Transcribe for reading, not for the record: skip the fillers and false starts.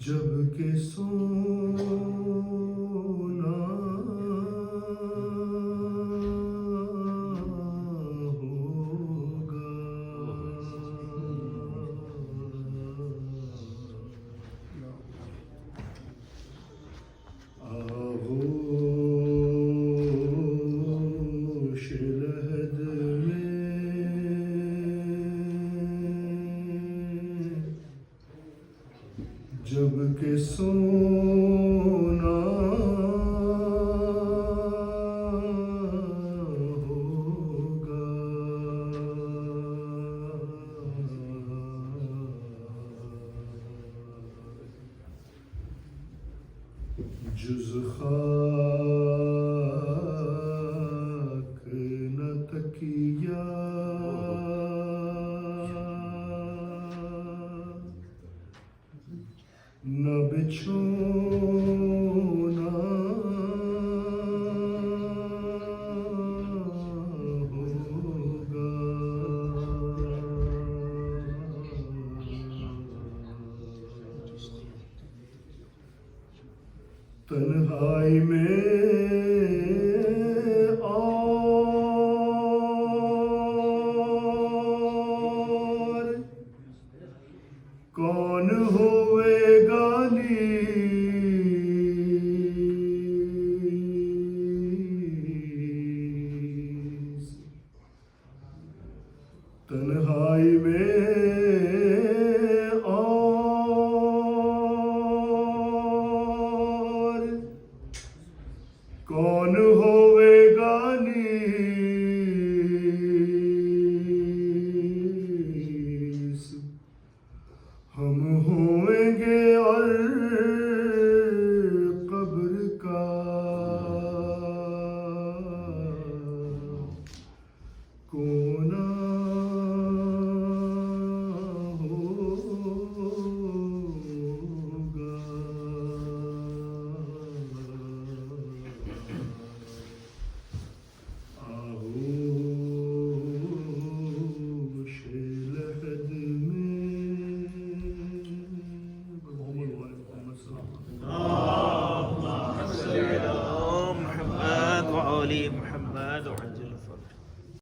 जब के सोना होगा, आगोश लहद में जब के सोना होगा, जुज़ खाक न तकिया न बिछोना होगा, तन्हाई में और कौन होवेगा नीस, तन्हाई में और कौन होवेगा नीस, हम होंगे